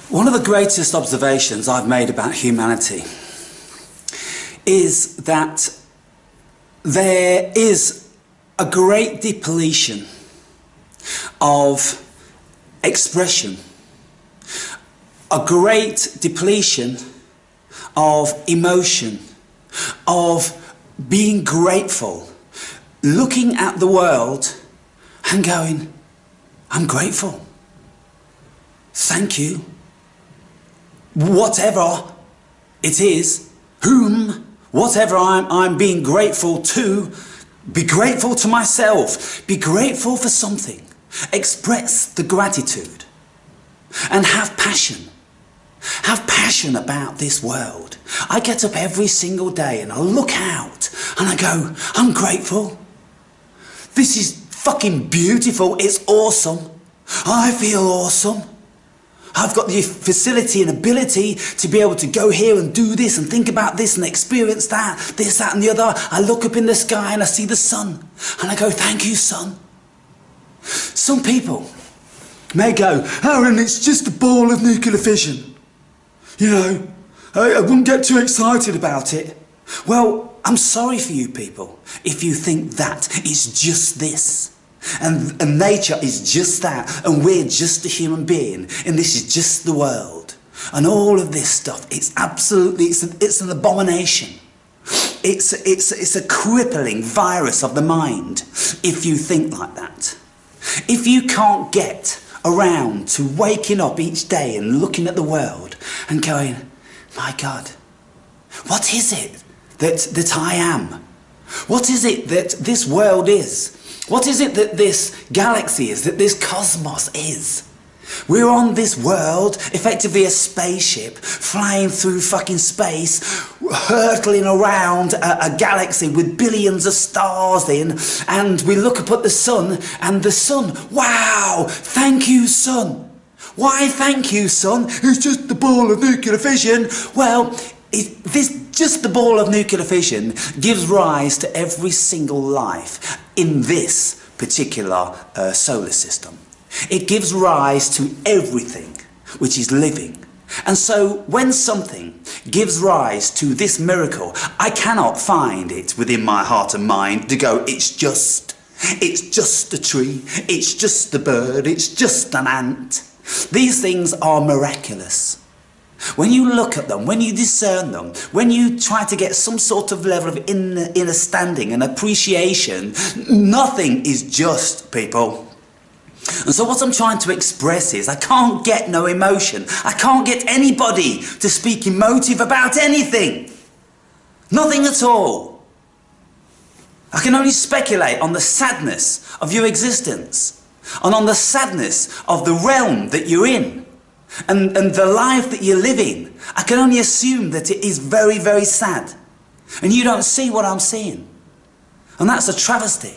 One of the greatest observations I've made about humanity is that there is a great depletion of expression, a great depletion of emotion, of being grateful, looking at the world and going, I'm grateful, thank you, whatever it is, whatever I'm being grateful to, be grateful to myself, be grateful for something, express the gratitude and have passion about this world. I get up every single day and I look out and I go, I'm grateful. This is fucking beautiful. It's awesome. I feel awesome. I've got the facility and ability to be able to go here and do this and think about this and experience that, this, that and the other. I look up in the sky and I see the sun and I go, thank you, sun. Some people may go, Aaron, it's just a ball of nuclear fission. You know, I wouldn't get too excited about it. Well, I'm sorry for you people if you think that it's just this. And nature is just that, and we're just a human being, and this is just the world. And all of this stuff, it's absolutely, it's an abomination. It's a crippling virus of the mind, if you think like that. If you can't get around to waking up each day and looking at the world and going, my God, what is it that I am? What is it that this world is? What is it that this galaxy is, that this cosmos is? We're on this world, effectively a spaceship, flying through fucking space, hurtling around a galaxy with billions of stars in, and we look up at the sun, and the sun, wow, thank you, sun. Why thank you, sun? It's just the ball of nuclear fission. Well, just the ball of nuclear fission gives rise to every single life in this particular solar system. It gives rise to everything which is living. And so when something gives rise to this miracle, I cannot find it within my heart and mind to go, it's just a tree, it's just a bird, it's just an ant. These things are miraculous. When you look at them, when you discern them, when you try to get some sort of level of inner standing and appreciation, nothing is just, people. And so what I'm trying to express is I can't get no emotion. I can't get anybody to speak emotive about anything. Nothing at all. I can only speculate on the sadness of your existence and on the sadness of the realm that you're in. And the life that you're living, I can only assume that it is very, very sad. And you don't see what I'm seeing. And that's a travesty.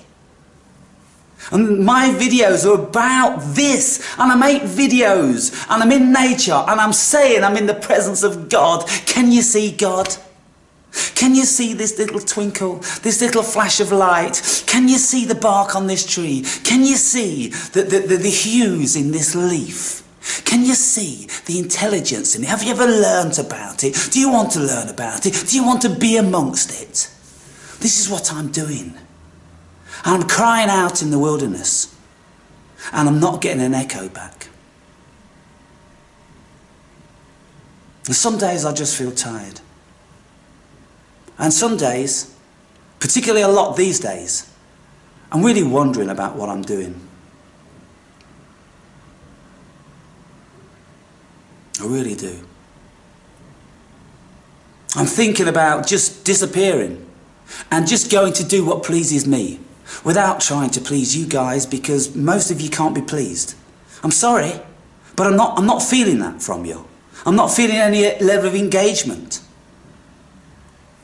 And my videos are about this. And I make videos. And I'm in nature. And I'm saying I'm in the presence of God. Can you see God? Can you see this little twinkle? This little flash of light? Can you see the bark on this tree? Can you see the hues in this leaf? Can you see the intelligence in it? Have you ever learnt about it? Do you want to learn about it? Do you want to be amongst it? This is what I'm doing. I'm crying out in the wilderness, and I'm not getting an echo back. And some days I just feel tired. And some days, particularly a lot these days, I'm really wondering about what I'm doing. I really do. I'm thinking about just disappearing and just going to do what pleases me without trying to please you guys, because most of you can't be pleased. I'm sorry, but I'm not feeling that from you. I'm not feeling any level of engagement.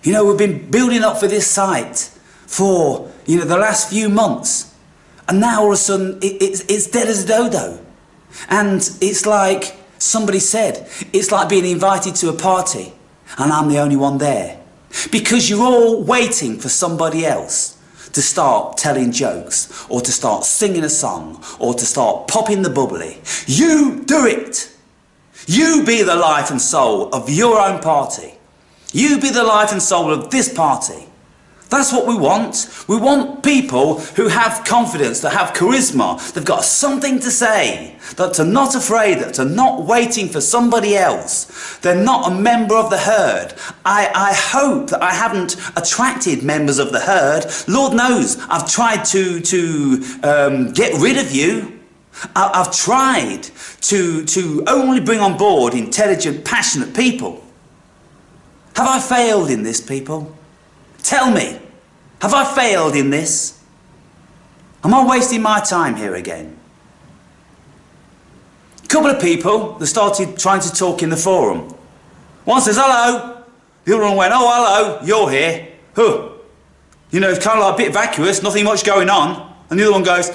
You know, we've been building up for this site for, you know, the last few months, and now all of a sudden it's dead as a dodo. And it's like somebody said, it's like being invited to a party and I'm the only one there. Because you're all waiting for somebody else to start telling jokes, or to start singing a song, or to start popping the bubbly. You do it! You be the life and soul of your own party. You be the life and soul of this party. That's what we want. We want people who have confidence, that have charisma, they've got something to say, that are not afraid, that are not waiting for somebody else. They're not a member of the herd. I hope that I haven't attracted members of the herd. Lord knows I've tried to get rid of you. I've tried to only bring on board intelligent, passionate people. Have I failed in this, people? Tell me, have I failed in this? Am I wasting my time here again? A couple of people that started trying to talk in the forum. One says, hello. The other one went, oh, hello, you're here. Huh. You know, it's kind of like a bit vacuous, nothing much going on. And the other one goes,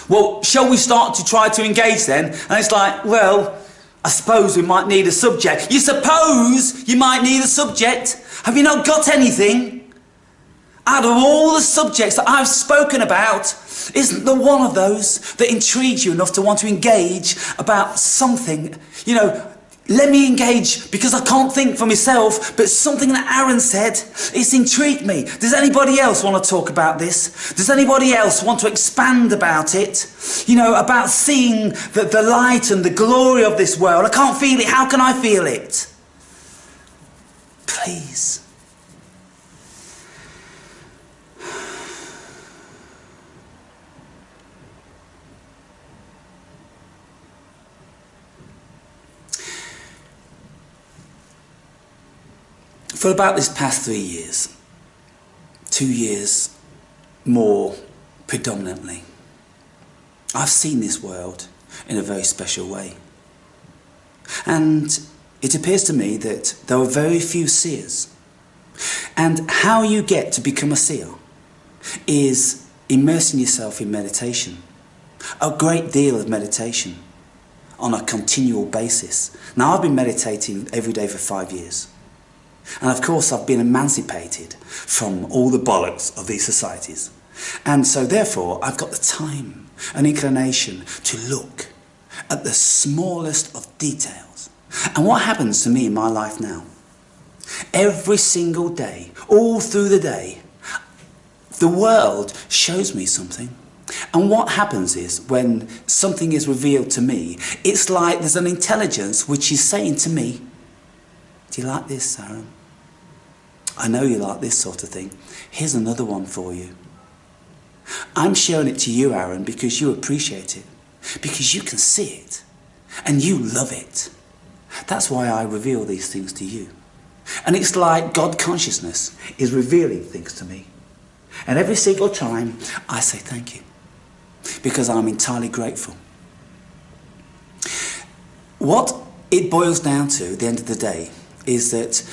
well, shall we start to try to engage then? And it's like, well, I suppose we might need a subject. You suppose you might need a subject? Have you not got anything? Out of all the subjects that I've spoken about, isn't there one of those that intrigues you enough to want to engage about something? You know, let me engage because I can't think for myself, but something that Aaron said, it's intrigued me. Does anybody else want to talk about this? Does anybody else want to expand about it? You know, about seeing the light and the glory of this world. I can't feel it. How can I feel it? Please. For about this past 3 years, 2 years more predominantly, I've seen this world in a very special way. And it appears to me that there are very few seers. And how you get to become a seer is immersing yourself in meditation. A great deal of meditation on a continual basis. Now, I've been meditating every day for 5 years. And of course I've been emancipated from all the bollocks of these societies. And so therefore I've got the time and inclination to look at the smallest of details. And what happens to me in my life now? Every single day, all through the day, the world shows me something. And what happens is when something is revealed to me, it's like there's an intelligence which is saying to me, do you like this, Aaron? I know you like this sort of thing. Here's another one for you. I'm showing it to you, Aaron, because you appreciate it. Because you can see it. And you love it. That's why I reveal these things to you. And it's like God consciousness is revealing things to me. And every single time I say thank you. Because I'm entirely grateful. What it boils down to at the end of the day is that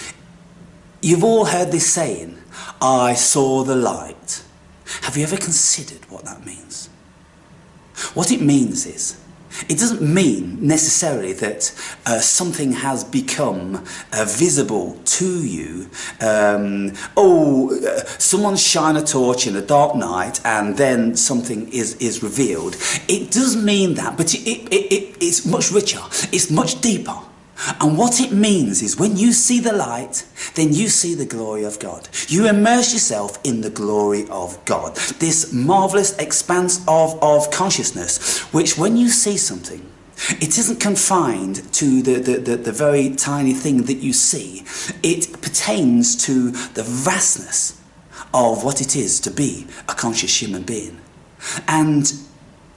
you've all heard this saying, I saw the light. Have you ever considered what that means? What it means is, it doesn't mean necessarily that something has become visible to you. Someone shine a torch in a dark night and then something is revealed. It does mean that, but it's much richer, it's much deeper. And what it means is when you see the light, then you see the glory of God. You immerse yourself in the glory of God. This marvellous expanse of consciousness, which when you see something, it isn't confined to the very tiny thing that you see. It pertains to the vastness of what it is to be a conscious human being. And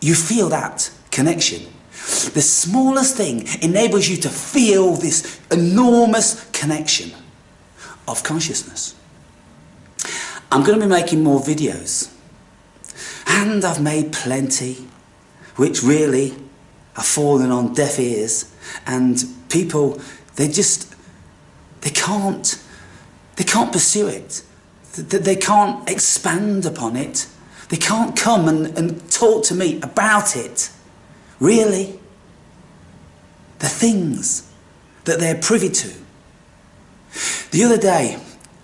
you feel that connection. The smallest thing enables you to feel this enormous connection of consciousness. I'm going to be making more videos. And I've made plenty, which really have fallen on deaf ears. And people, they can't pursue it. They can't expand upon it. They can't come and talk to me about it. Really? The things that they're privy to. The other day,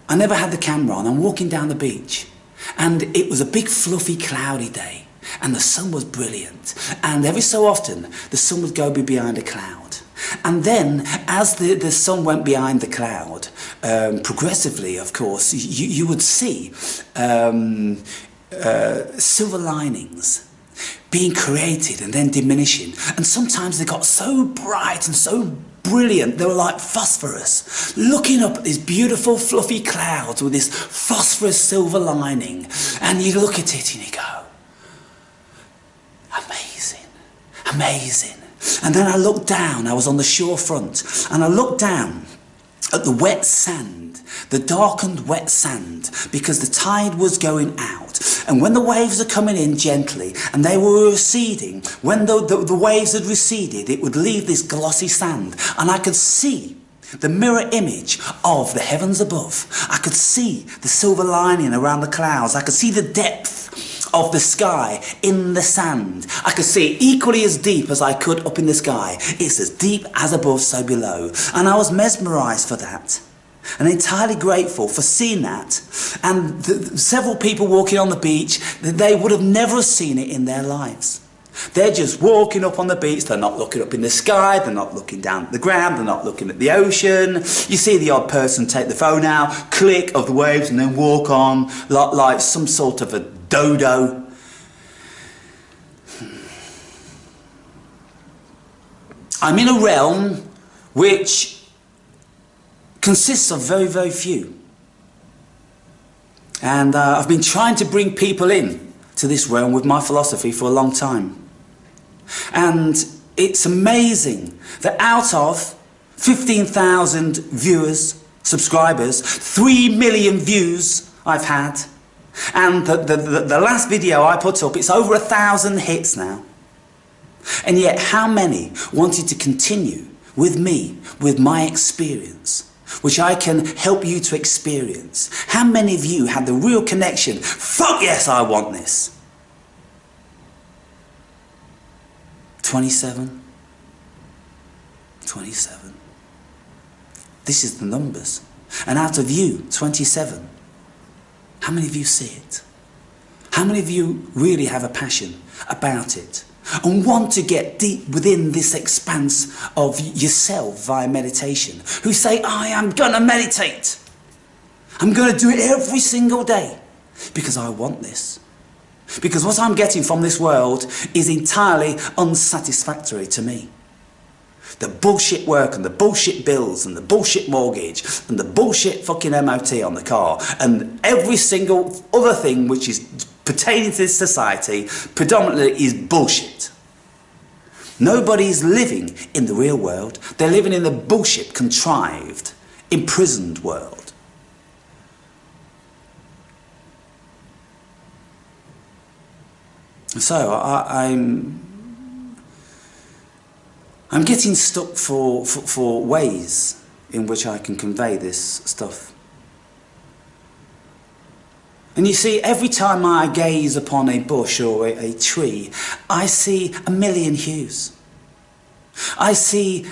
I never had the camera on. I'm walking down the beach and it was a big fluffy cloudy day and the sun was brilliant. And every so often, the sun would go behind a cloud And then, as the sun went behind the cloud, progressively, of course, you would see silver linings being created and then diminishing. And sometimes they got so bright and so brilliant, they were like phosphorus, looking up at these beautiful fluffy clouds with this phosphorus silver lining. And you look at it and you go, amazing, amazing. And then I looked down, I was on the shore front, and I looked down at the wet sand, the darkened wet sand, because the tide was going out. And when the waves are coming in gently and they were receding, when the waves had receded, it would leave this glossy sand. And I could see the mirror image of the heavens above. I could see the silver lining around the clouds. I could see the depth of the sky in the sand. I could see it equally as deep as I could up in the sky. It's as deep as above, so below. And I was mesmerised for that. And entirely grateful for seeing that. And several people walking on the beach, they would have never seen it in their lives. They're just walking up on the beach, they're not looking up in the sky, they're not looking down at the ground, they're not looking at the ocean. You see the odd person take the phone out, click of the waves and then walk on like some sort of a dodo. I'm in a realm which consists of very, very few. And I've been trying to bring people in to this realm with my philosophy for a long time. And it's amazing that out of 15,000 viewers, subscribers, 3 million views I've had, and the last video I put up, it's over 1,000 hits now. And yet how many wanted to continue with me, with my experience, which I can help you to experience? How many of you had the real connection? Fuck yes, I want this. 27. 27. This is the numbers. And out of you, 27, how many of you see it? How many of you really have a passion about it and want to get deep within this expanse of yourself via meditation? Who say, I am going to meditate. I'm going to do it every single day because I want this. Because what I'm getting from this world is entirely unsatisfactory to me. The bullshit work and the bullshit bills and the bullshit mortgage and the bullshit fucking MOT on the car and every single other thing which is pertaining to this society predominantly is bullshit. Nobody's living in the real world. They're living in the bullshit, contrived, imprisoned world. So I'm getting stuck for ways in which I can convey this stuff. And you see, every time I gaze upon a bush or a tree, I see a million hues. I see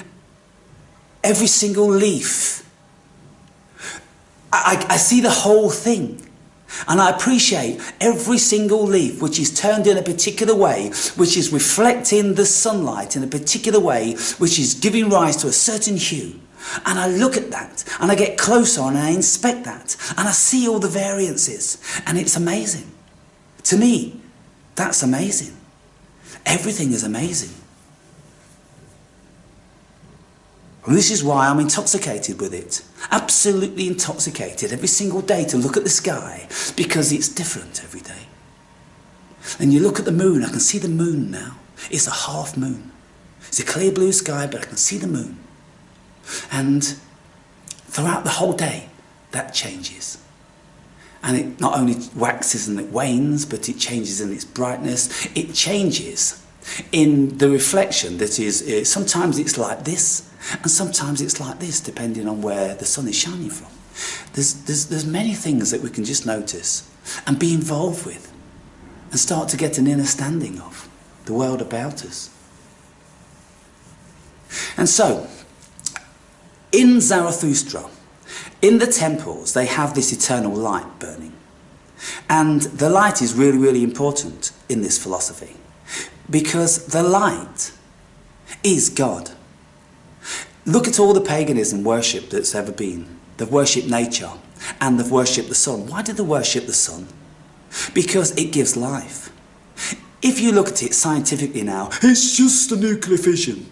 every single leaf. I see the whole thing. And I appreciate every single leaf which is turned in a particular way, which is reflecting the sunlight in a particular way, which is giving rise to a certain hue. And I look at that, and I get closer, and I inspect that, and I see all the variances, and it's amazing. To me, that's amazing. Everything is amazing. And this is why I'm intoxicated with it. Absolutely intoxicated every single day to look at the sky, because it's different every day. And you look at the moon, I can see the moon now. It's a half moon. It's a clear blue sky, but I can see the moon. And throughout the whole day, that changes. And it not only waxes and it wanes, but it changes in its brightness. It changes in the reflection that is, sometimes it's like this, and sometimes it's like this, depending on where the sun is shining from. There's many things that we can just notice and be involved with and start to get an understanding of the world about us. And so, in Zarathustra, in the temples, they have this eternal light burning. And the light is really, really important in this philosophy, because the light is God. Look at all the paganism worship that's ever been. They've worshipped nature and they've worshipped the sun. Why did they worship the sun? Because it gives life. If you look at it scientifically now, it's just a nuclear fission.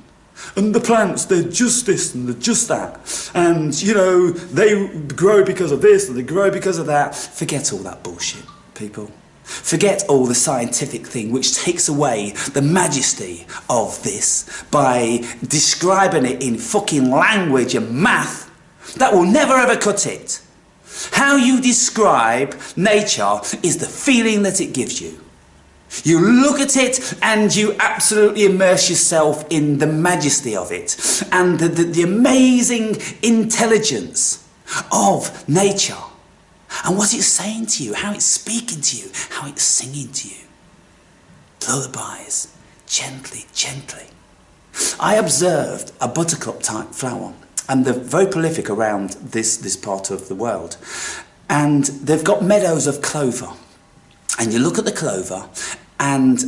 And the plants, they're just this and they're just that. And, you know, they grow because of this and they grow because of that. Forget all that bullshit, people. Forget all the scientific thing which takes away the majesty of this by describing it in fucking language and math that will never ever cut it. How you describe nature is the feeling that it gives you. You look at it and you absolutely immerse yourself in the majesty of it and the amazing intelligence of nature and what it's saying to you, how it's speaking to you, how it's singing to you. Lullabies, gently, gently. I observed a buttercup type flower, and they're very prolific around this part of the world, and they've got meadows of clover. And you look at the clover and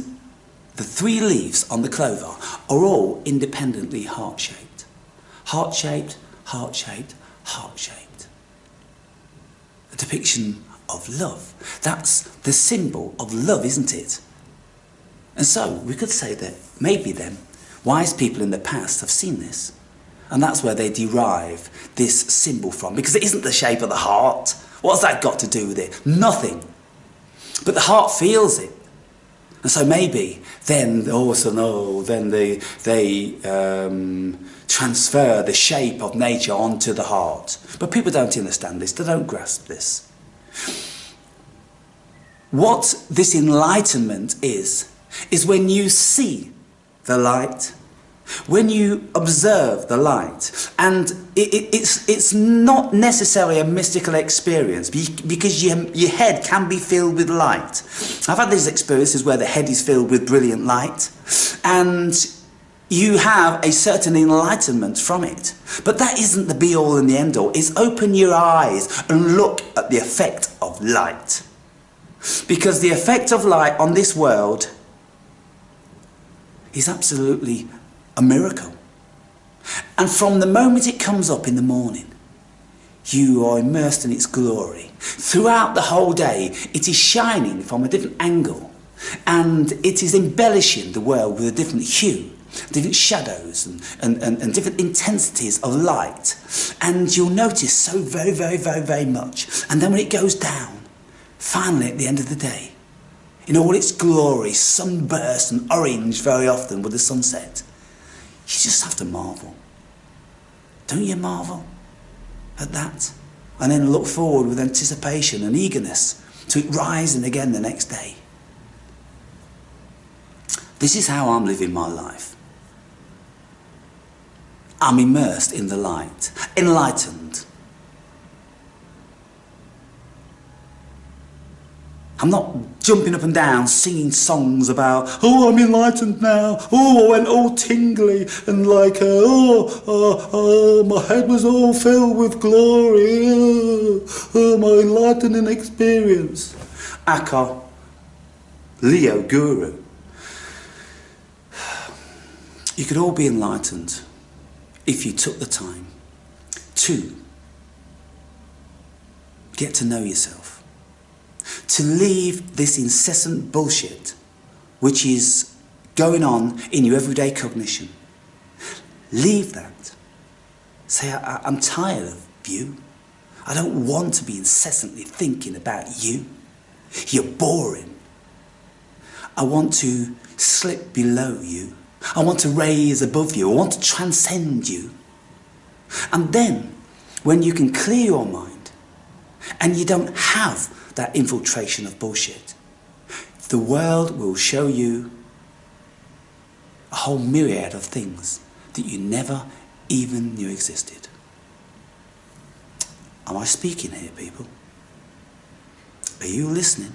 the 3 leaves on the clover are all independently heart-shaped. Heart-shaped, heart-shaped, heart-shaped. A depiction of love. That's the symbol of love, isn't it? And so we could say that maybe then wise people in the past have seen this. And that's where they derive this symbol from. Because it isn't the shape of the heart. What's that got to do with it? Nothing. But the heart feels it. And so maybe then also then they transfer the shape of nature onto the heart. But people don't understand this, they don't grasp this. What this enlightenment is when you see the light, when you observe the light, and it's not necessarily a mystical experience because your head can be filled with light. I've had these experiences where the head is filled with brilliant light and you have a certain enlightenment from it. But that isn't the be-all and the end-all. It's open your eyes and look at the effect of light. Because the effect of light on this world is absolutely a miracle. And from the moment it comes up in the morning, you are immersed in its glory. Throughout the whole day, it is shining from a different angle, and it is embellishing the world with a different hue, different shadows and different intensities of light. And you'll notice so very, very, very, very much. And then when it goes down, finally at the end of the day, in all its glory, sunburst and orange very often with the sunset, you just have to marvel. Don't you marvel at that? And then look forward with anticipation and eagerness to it rising again the next day. This is how I'm living my life. I'm immersed in the light, enlightened. I'm not jumping up and down singing songs about, oh, I'm enlightened now, oh, I went all tingly and like, my head was all filled with glory, my enlightening experience. Aka, Leo Guru. You could all be enlightened if you took the time to get to know yourself. To leave this incessant bullshit which is going on in your everyday cognition. Leave that. Say, I'm tired of you. I don't want to be incessantly thinking about you. You're boring. I want to slip below you. I want to raise above you. I want to transcend you. And then, when you can clear your mind and you don't have that infiltration of bullshit, the world will show you a whole myriad of things that you never even knew existed. Am I speaking here, people? Are you listening?